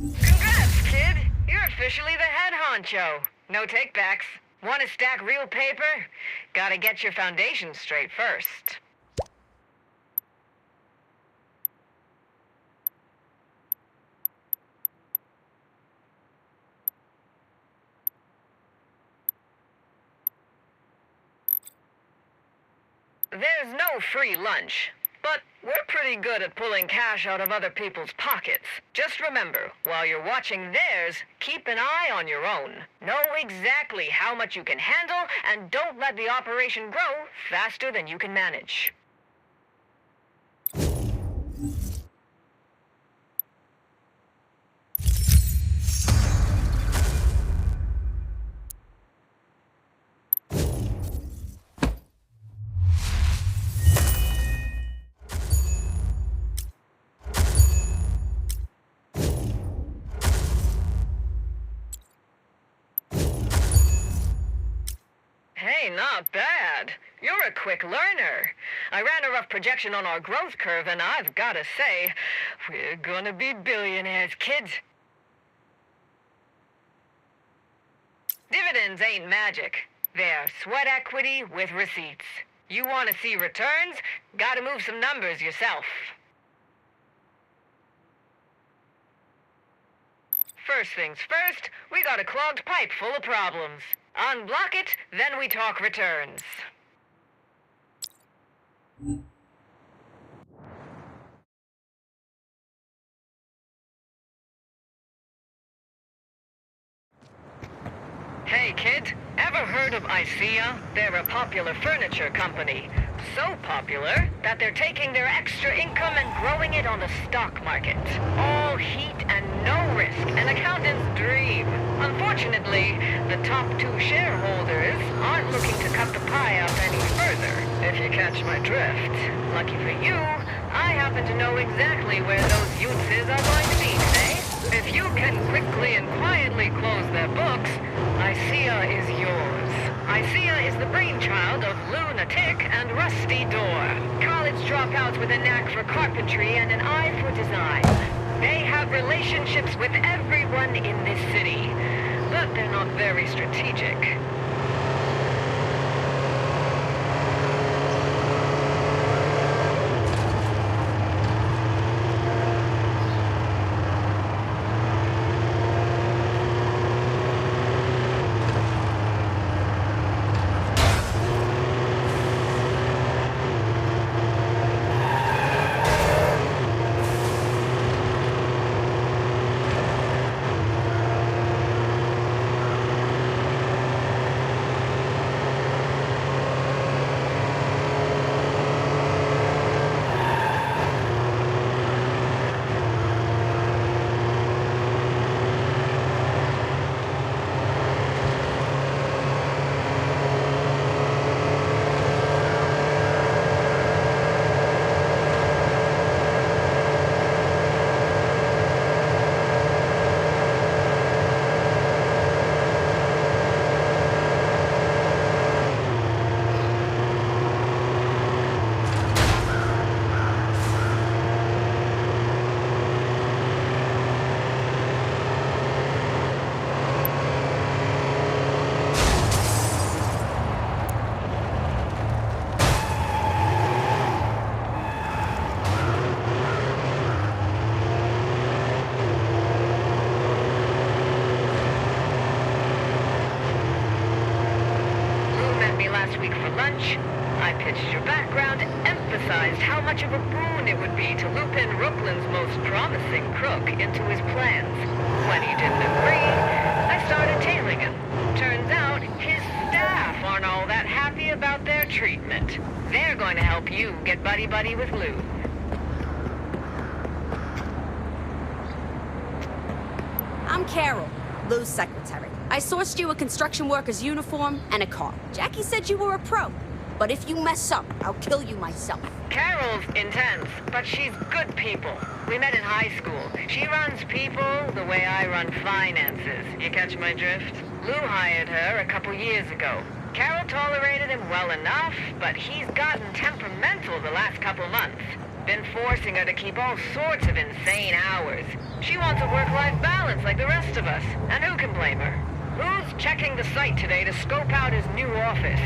Congrats, kid! You're officially the head honcho. No takebacks. Want to stack real paper? Gotta get your foundation straight first. There's no free lunch, but we're pretty good at pulling cash out of other people's pockets. Just remember, while you're watching theirs, keep an eye on your own. Know exactly how much you can handle, and don't let the operation grow faster than you can manage. Hey, not bad. You're a quick learner. I ran a rough projection on our growth curve, and I've gotta say, we're gonna be billionaires, kids. Dividends ain't magic. They're sweat equity with receipts. You want to see returns? Gotta move some numbers yourself. First things first, we got a clogged pipe full of problems. Unblock it, then we talk returns. Hey, kid. Ever ever heard of ICEA? They're a popular furniture company. So popular that they're taking their extra income and growing it on the stock market. All heat and no risk, an accountant's dream. Unfortunately, the top 2 shareholders aren't looking to cut the pie up any further, if you catch my drift. Lucky for you, I happen to know exactly where those youths are going to be today. If you can quickly and quietly close their books, ICEA is yours. ICEA is the brainchild of Lunatic and Rusty Door, college dropouts with a knack for carpentry and an eye for design. They have relationships with everyone in this city, but they're not very strategic. I pitched your background, emphasized how much of a boon it would be to loop in Rookland's most promising crook into his plans. When he didn't agree, I started tailing him. Turns out, his staff aren't all that happy about their treatment. They're going to help you get buddy-buddy with Lou. I'm Carol, Lou's secretary. I sourced you a construction worker's uniform and a car. Jackie said you were a pro, but if you mess up, I'll kill you myself. Carol's intense, but she's good people. We met in high school. She runs people the way I run finances. You catch my drift? Lou hired her a couple years ago. Carol tolerated him well enough, but he's gotten temperamental the last couple months. Been forcing her to keep all sorts of insane hours. She wants a work-life balance like the rest of us, and who can blame her? Lou's checking the site today to scope out his new office.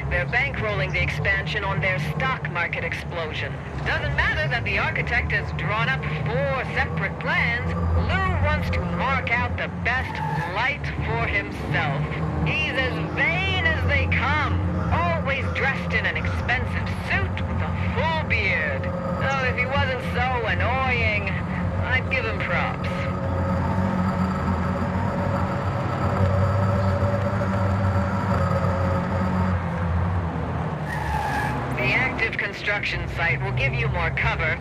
They're bankrolling the expansion on their stock market explosion. Doesn't matter that the architect has drawn up 4 separate plans. Lou wants to mark out the best light for himself. He's as vain as they come, always dressed in an expensive suit with a full beard. Oh, if he wasn't so annoying, I'd give him props. The active construction site will give you more cover,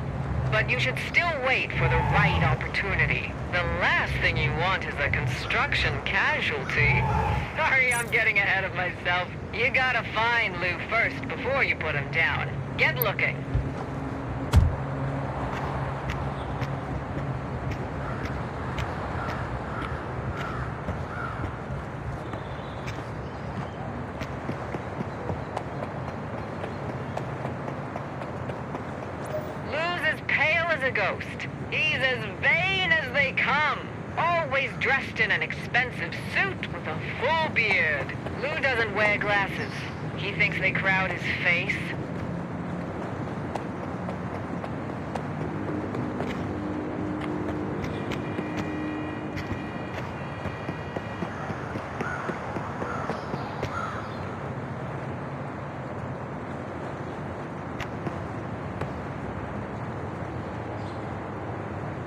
but you should still wait for the right opportunity. The last thing you want is a construction casualty. Sorry, I'm getting ahead of myself. You gotta find Lou first before you put him down. Get looking. A ghost. He's as vain as they come. Always dressed in an expensive suit with a full beard. Lou doesn't wear glasses. He thinks they crowd his face.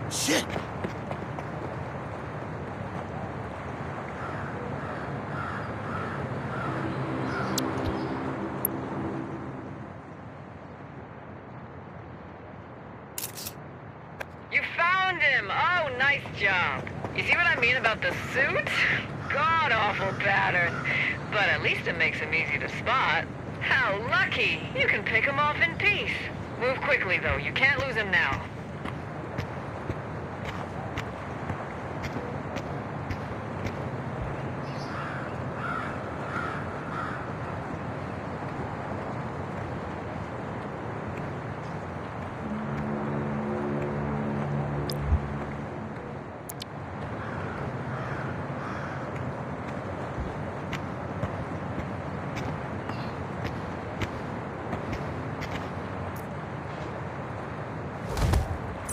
Shit! job. You see what I mean about the suit? God-awful pattern. But at least it makes him easy to spot. How lucky! You can pick him off in peace. Move quickly, though. You can't lose him now.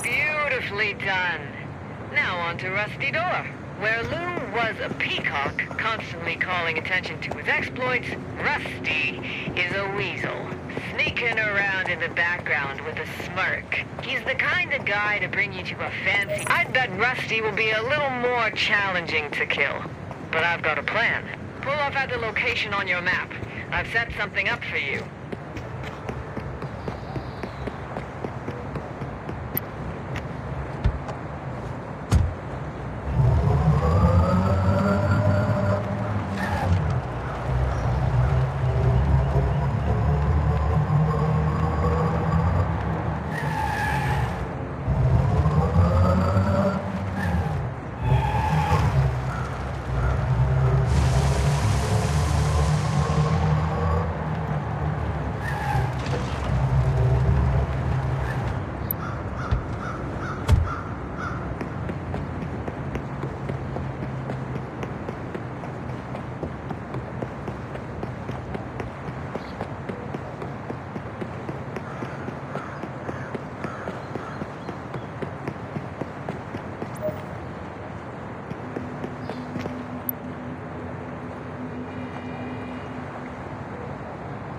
Beautifully done. Now on to Rusty Door. Where Lou was a peacock, constantly calling attention to his exploits, Rusty is a weasel, sneaking around in the background with a smirk. He's the kind of guy to bring you to a fancy... I'd bet Rusty will be a little more challenging to kill. But I've got a plan. Pull off at the location on your map. I've set something up for you.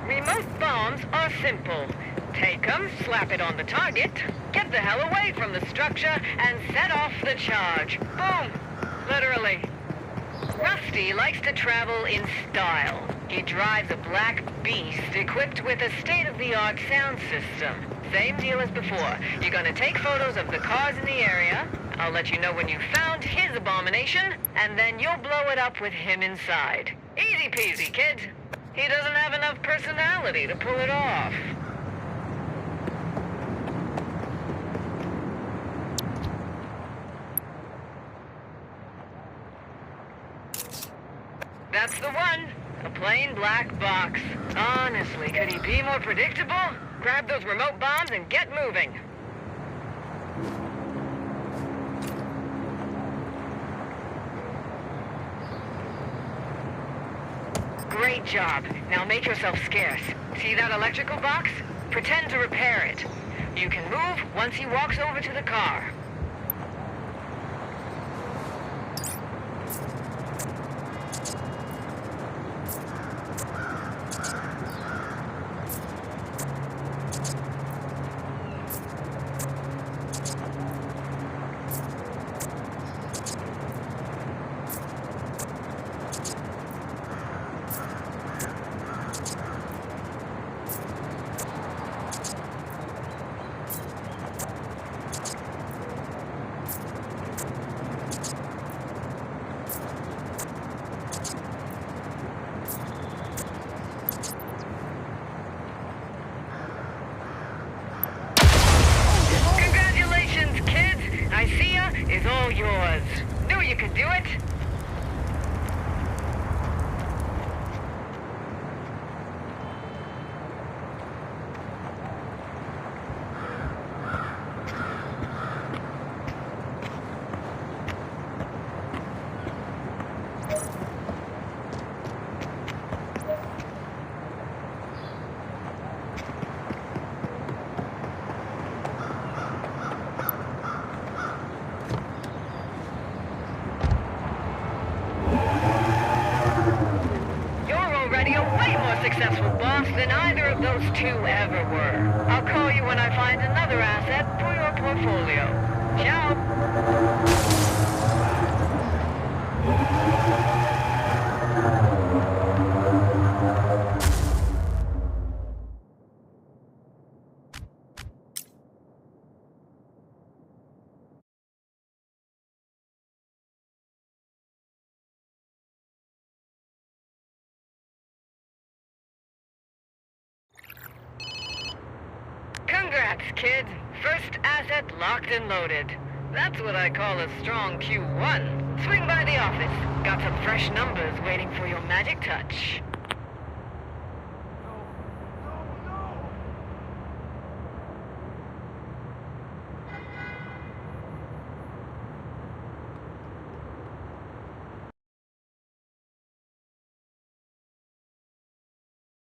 Remote bombs are simple. Take them, slap it on the target, get the hell away from the structure, and set off the charge. Boom! Literally. Rusty likes to travel in style. He drives a black beast equipped with a state-of-the-art sound system. Same deal as before. You're gonna take photos of the cars in the area. I'll let you know when you found his abomination, and then you'll blow it up with him inside. Easy peasy, kid. He doesn't have enough personality to pull it off. That's the one. A plain black box. Honestly, could he be more predictable? Grab those remote bombs and get moving. Great job. Now make yourself scarce. See that electrical box? Pretend to repair it. You can move once he walks over to the car. Is all yours. Knew you could do it. Successful boss than either of those two ever were. I'll call you when I find another asset for your portfolio. Ciao! Congrats, kid. First asset locked and loaded. That's what I call a strong Q1. Swing by the office. Got some fresh numbers waiting for your magic touch.